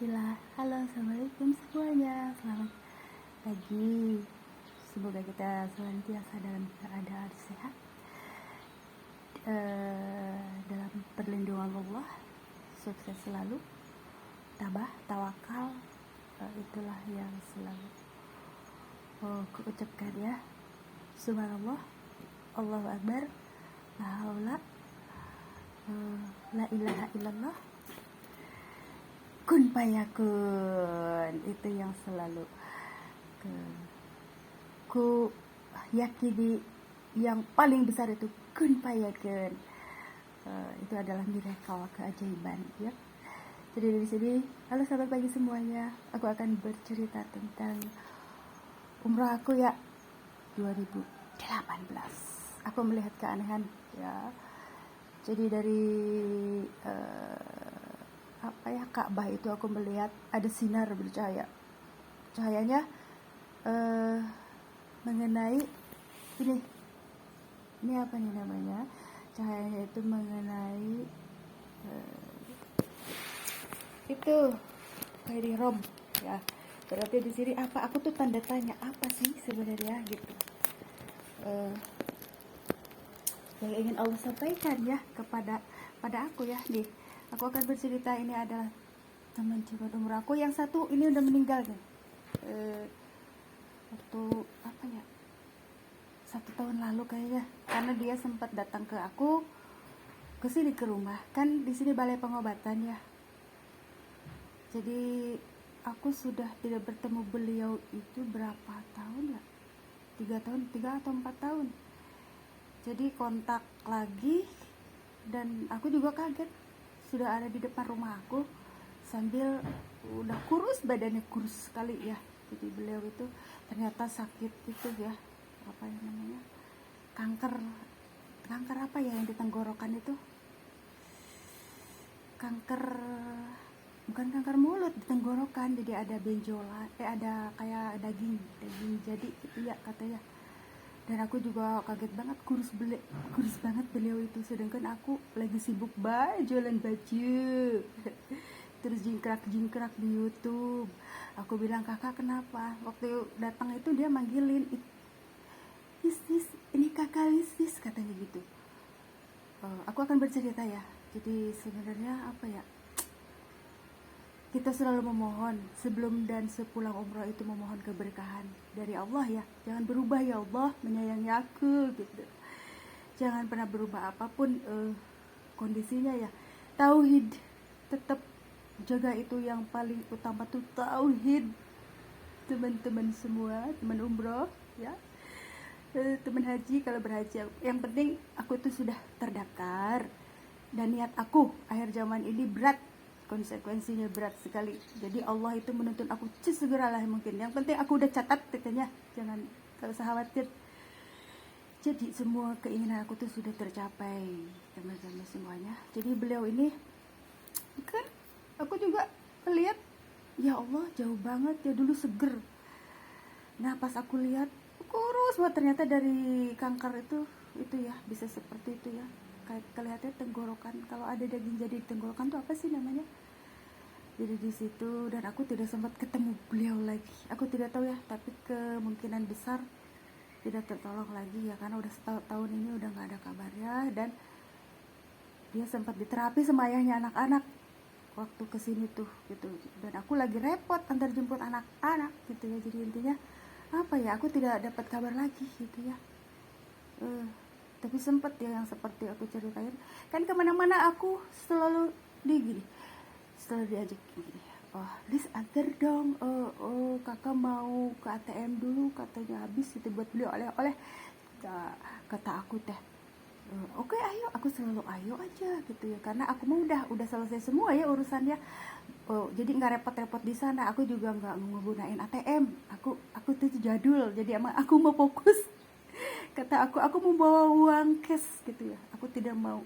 Bismillah. Halo, assalamualaikum semuanya. Selamat pagi. Semoga kita senantiasa dalam keadaan sehat, dalam perlindungan Allah, sukses selalu, tabah, tawakal. Itulah yang selalu ku ucapkan ya. Subhanallah, Allahu Akbar, la haula, la ilaha illallah, kun fayakun. Itu yang selalu ku yakini, yang paling besar itu kun fayakun. Itu adalah miracle, keajaiban ya. Jadi dari sini, halo sahabat pagi semuanya, aku akan bercerita tentang umroh aku ya 2018. Aku melihat keanehan ya. Jadi dari Ka'bah itu aku melihat ada sinar bercahaya. Cahayanya mengenai ini apa nih namanya? Cahayanya itu mengenai itu kayak di rom ya. Berarti di sini apa? Aku tuh tanda tanya apa sih sebenarnya gitu. Yang ingin Allah sampaikan ya pada aku ya nih. Aku akan bercerita, ini adalah teman-teman umur aku yang satu ini udah meninggal nih. Waktu apa ya? 1 tahun lalu kayaknya. Karena dia sempat datang ke aku ke sini, ke rumah. Kan di sini balai pengobatan ya. Jadi aku sudah tidak bertemu beliau itu berapa tahun ya? 3 atau 4 tahun. Jadi kontak lagi dan aku juga kaget. Sudah ada di depan rumah aku sambil udah kurus, badannya kurus sekali ya. Jadi beliau itu ternyata sakit itu ya, apa yang namanya, kanker apa ya yang di tenggorokan itu, bukan kanker mulut, di tenggorokan. Jadi ada benjolan, ada kayak daging jadi itu ya katanya. Dan aku juga kaget banget, kurus banget beliau itu, sedangkan aku lagi sibuk jualan baju terus jingkrak di YouTube. Aku bilang, kakak kenapa? Waktu datang itu dia manggilin, Lis, ini kakak Lis, katanya gitu. Aku akan bercerita ya. Jadi sebenarnya apa ya, kita selalu memohon sebelum dan sepulang umroh itu, memohon keberkahan dari Allah ya. Jangan berubah ya Allah, menyayangi aku gitu. Jangan pernah berubah apapun kondisinya ya. Tauhid, tetap jaga itu yang paling utama tuh tauhid. Teman-teman semua, teman umroh ya. Teman haji, kalau berhaji, yang penting aku tuh sudah terdaftar. Dan niat aku akhir zaman ini berat, konsekuensinya berat sekali. Jadi Allah itu menuntun aku segeralah mungkin. Yang penting aku udah catat katanya, jangan usah khawatir. Jadi semua keinginan aku tuh sudah tercapai, teman-teman semuanya. Jadi beliau ini kan aku juga melihat, ya Allah jauh banget ya, dulu seger. Nah pas aku lihat kurus banget, ternyata dari kanker itu ya bisa seperti itu ya. Kayak kelihatannya tenggorokan, kalau ada daging jadi di tenggorokan tuh apa sih namanya. Jadi di situ, dan aku tidak sempat ketemu beliau lagi. Aku tidak tahu ya, tapi kemungkinan besar tidak tertolong lagi ya, karena udah setahun ini udah nggak ada kabarnya. Dan dia sempat diterapi sama ayahnya anak-anak waktu kesini tuh gitu. Dan aku lagi repot antar jemput anak-anak gitu ya. Jadi intinya apa ya, aku tidak dapat kabar lagi gitu ya. Tapi sempet ya yang seperti aku ceritain, kan kemana-mana aku selalu diajak gini, Lis antar dong, kakak mau ke ATM dulu, katanya habis itu buat beli oleh-oleh. Kata aku teh, oke, ayo. Aku selalu ayo aja gitu ya, karena aku mau udah selesai semua ya urusannya. Jadi nggak repot-repot di sana. Aku juga nggak menggunain ATM. Aku tuh jadul, jadi emang aku mau fokus. Kata aku mau bawa uang cash gitu ya. Aku tidak mau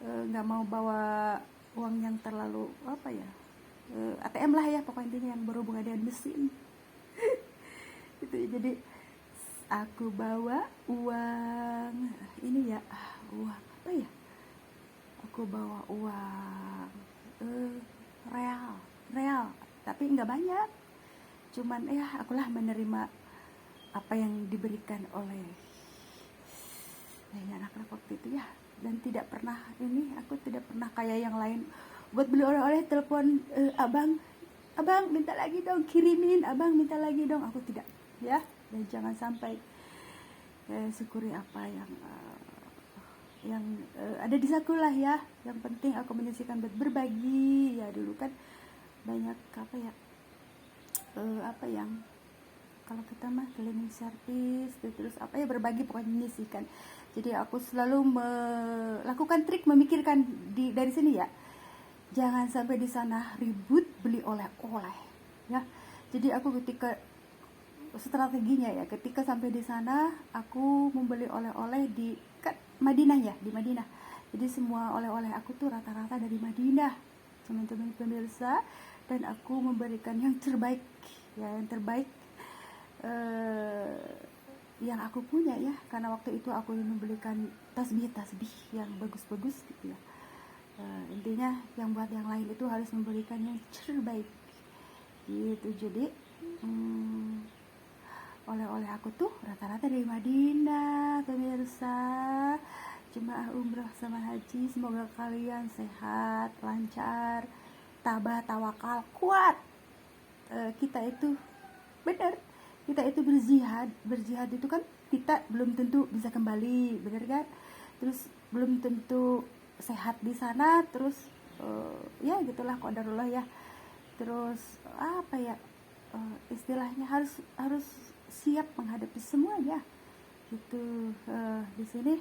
nggak mau bawa uang yang terlalu ATM lah ya, pokoknya intinya yang berhubungan dengan mesin. Gitu. Jadi aku bawa uang ini ya, uang apa ya, aku aku bawa uang real real, tapi nggak banyak, cuman ya akulah menerima apa yang diberikan oleh anak-anak waktu itu ya. Dan tidak pernah ini, aku tidak pernah kayak yang lain buat beli oleh-oleh telepon abang minta lagi dong, kirimin, abang minta lagi dong, aku tidak ya. Dan jangan sampai syukuri apa yang ada di saku lah ya. Yang penting aku menyisihkan buat berbagi ya. Dulu kan banyak apa yang kalau kita mah cleaning service terus apa ya, berbagi, pokoknya menyisihkan. Jadi aku selalu melakukan trik memikirkan dari sini ya, jangan sampai di sana ribut beli oleh-oleh ya. Jadi aku ketika strateginya ya, ketika sampai di sana aku membeli oleh-oleh di Madinah ya, di Madinah. Jadi semua oleh-oleh aku tuh rata-rata dari Madinah, teman-teman pemirsa. Dan aku memberikan yang terbaik ya, yang terbaik yang aku punya ya, karena waktu itu aku membelikan tasbih yang bagus-bagus gitu ya. Intinya yang buat yang lain itu harus memberikan yang terbaik gitu. Jadi oleh-oleh aku tuh rata-rata dari Madinah pemirsa. Jemaah umrah sama haji, semoga kalian sehat, lancar, tabah, tawakal, kuat. Kita itu benar, kita itu berjihad itu kan kita belum tentu bisa kembali, benar kan? Terus belum tentu sehat di sana, terus ya gitulah, qadarullah ya. Terus apa ya, istilahnya harus siap menghadapi semuanya gitu. Di sini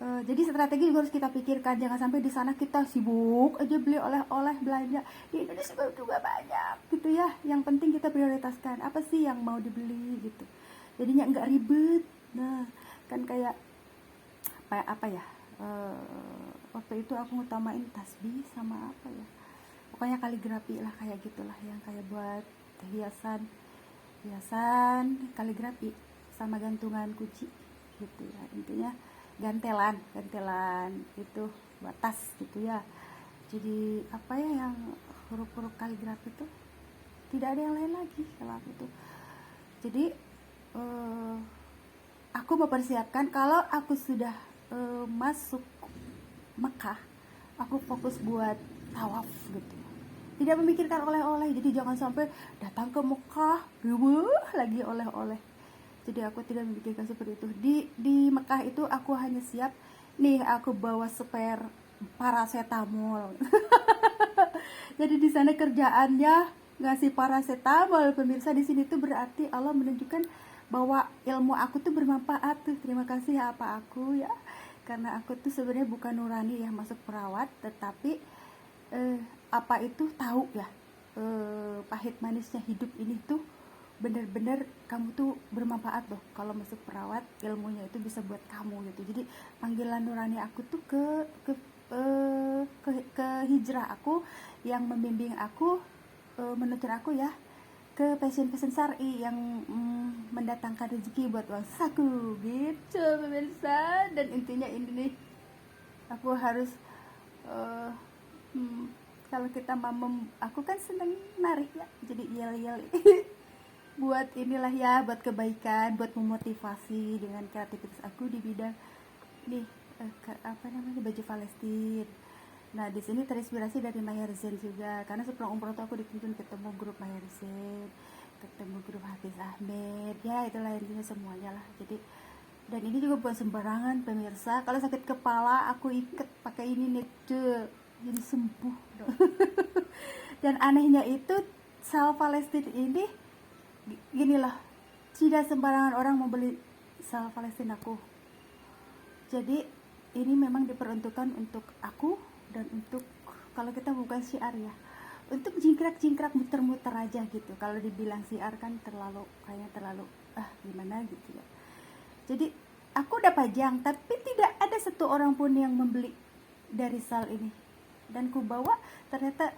jadi strategi juga harus kita pikirkan, jangan sampai di sana kita sibuk aja beli oleh-oleh, belanja. Di Indonesia juga banyak gitu ya. Yang penting kita prioritaskan apa sih yang mau dibeli gitu, jadinya nggak ribet. Nah kan kayak apa ya, waktu itu aku ngutamain tasbih sama apa ya, pokoknya kaligrafi lah, kayak gitulah, yang kayak buat hiasan kaligrafi sama gantungan kunci gitu ya. Intinya gantelan itu buat tas gitu ya. Jadi apa ya, yang huruf-huruf kaligrafi itu tidak ada yang lain lagi kalau aku itu. Jadi aku mempersiapkan kalau aku sudah masuk Mekah, aku fokus buat tawaf gitu, tidak memikirkan oleh-oleh. Jadi jangan sampai datang ke Mekah lagi oleh-oleh. Jadi aku tidak memikirkan seperti itu. Di Mekah itu aku hanya siap nih, aku bawa spare paracetamol. Jadi di sana kerjaannya ngasih paracetamol pemirsa. Di sini tuh berarti Allah menunjukkan bahwa ilmu aku tuh bermanfaat tuh. Terima kasih ya apa aku ya, karena aku tuh sebenarnya bukan nurani ya masuk perawat, tetapi apa itu tahu ya, pahit manisnya hidup ini tuh benar-benar kamu tuh bermanfaat loh kalau masuk perawat, ilmunya itu bisa buat kamu gitu. Jadi panggilan nurani aku tuh ke hijrah aku yang membimbing aku, menuntun aku ya ke passion syar'i yang mendatangkan rezeki buat uang saku gitu pemirsa. Dan intinya ini nih, aku harus kalau kita aku kan seneng narik ya, jadi yel-yel buat inilah ya, buat kebaikan, buat memotivasi dengan kreativitas aku di bidang nih baju Palestina. Nah di sini terinspirasi dari Maher Zain juga, karena sebelum umroh tuh aku dituntun ketemu grup Maher Zain, ketemu grup Hafiz Ahmed, ya itulah intinya semuanya lah. Jadi dan ini juga bukan sembarangan pemirsa. Kalau sakit kepala aku ikat pakai ini nih, jadi sembuh. Dan anehnya itu sal Palestina ini gini lah, tidak sembarangan orang mau beli sal Palestina aku. Jadi ini memang diperuntukkan untuk aku dan untuk, kalau kita bukan syiar ya, untuk jingkrak-jingkrak muter-muter aja gitu. Kalau dibilang syiar kan kayaknya terlalu gimana gitu ya. Jadi aku udah pajang, tapi tidak ada satu orang pun yang membeli dari sal ini. Dan ku bawa ternyata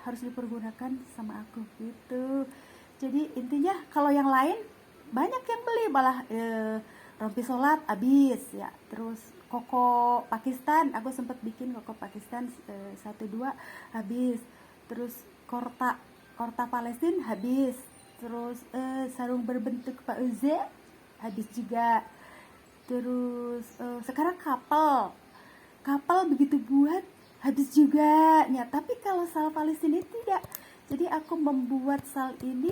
harus dipergunakan sama aku gitu. Jadi intinya kalau yang lain banyak yang beli, malah rompi sholat habis ya. Terus koko Pakistan, aku sempat bikin koko Pakistan 1 2 habis. Terus korta korta Palestina habis. Terus sarung berbentuk pauze habis juga. Terus sekarang kapal begitu buat habis juga ya. Tapi kalau sal Palestina tidak, jadi aku membuat sal ini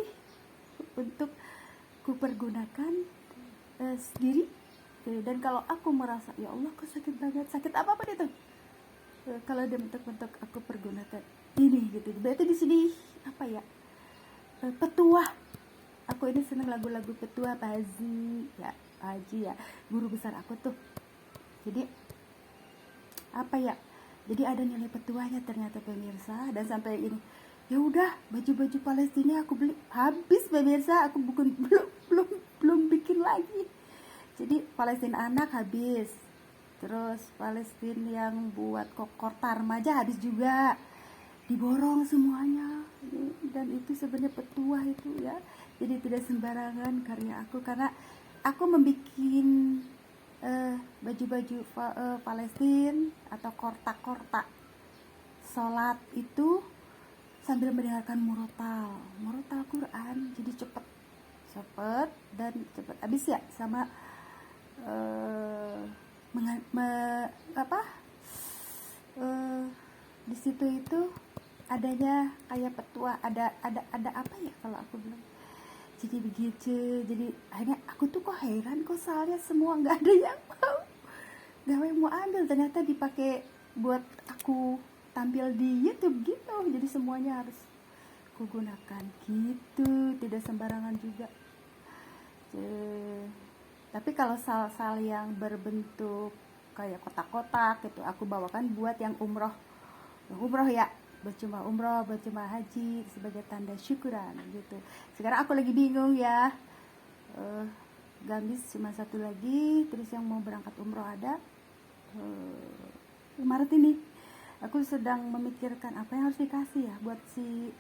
untuk kupergunakan sendiri. Dan kalau aku merasa ya Allah kok sakit banget, sakit apapun itu, kalau ada bentuk-bentuk aku pergunakan ini gitu. Berarti di sini apa ya, petuah. Aku ini seneng lagu-lagu petuah Pak Haji ya, Pak Haji ya, guru besar aku tuh. Jadi apa ya, jadi ada nilai petuahnya ternyata pemirsa. Dan sampai ini ya udah, baju-baju Palestina aku beli habis pemirsa. Aku bukan belum bikin lagi. Jadi Palestina anak habis, terus Palestina yang buat korta remaja habis juga, diborong semuanya. Dan itu sebenarnya petuah itu ya, jadi tidak sembarangan karya aku, karena aku membuat baju-baju Palestina atau korta-korta sholat itu sambil mendengarkan murotal Quran. Jadi cepet dan cepet habis ya. Sama di situ itu adanya kayak petua, ada apa ya kalau aku bilang. Jadi begitu, jadi akhirnya aku tuh kok heran, kok soalnya semua nggak ada yang mau ambil, ternyata dipakai buat aku tampil di YouTube gitu. Jadi semuanya harus aku gunakan gitu, tidak sembarangan juga. Tapi kalau sal yang berbentuk kayak kotak-kotak gitu, aku bawakan buat yang umroh ya, berjemaah umroh, berjemaah haji, sebagai tanda syukuran gitu. Sekarang aku lagi bingung ya, gamis cuma 1 lagi, terus yang mau berangkat umroh ada Maret ini. Aku sedang memikirkan apa yang harus dikasih ya buat si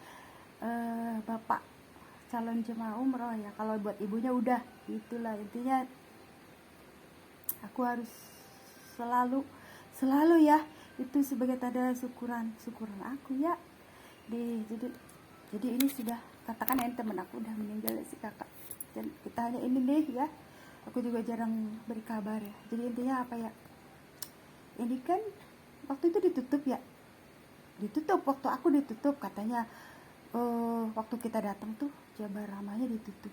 bapak calon jemaah umroh ya. Kalau buat ibunya udah, itulah intinya. Aku harus selalu ya, itu sebagai tanda syukuran aku ya. Jadi ini sudah, katakan ya, temen aku udah meninggal si kakak, dan kita hanya ini deh ya. Aku juga jarang berkabar ya. Jadi intinya apa ya, ini kan waktu itu ditutup waktu aku ditutup katanya. Waktu kita datang tuh Jabar Ramanya ditutup,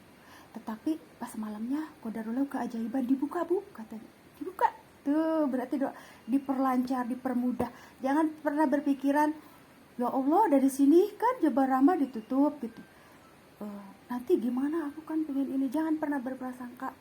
tetapi pas malamnya qadarullah keajaiban dibuka bu, katanya dibuka tuh. Berarti doa diperlancar, dipermudah. Jangan pernah berpikiran ya Allah dari sini kan Jabar Rama ditutup gitu, nanti gimana, aku kan pengen ini. Jangan pernah berprasangka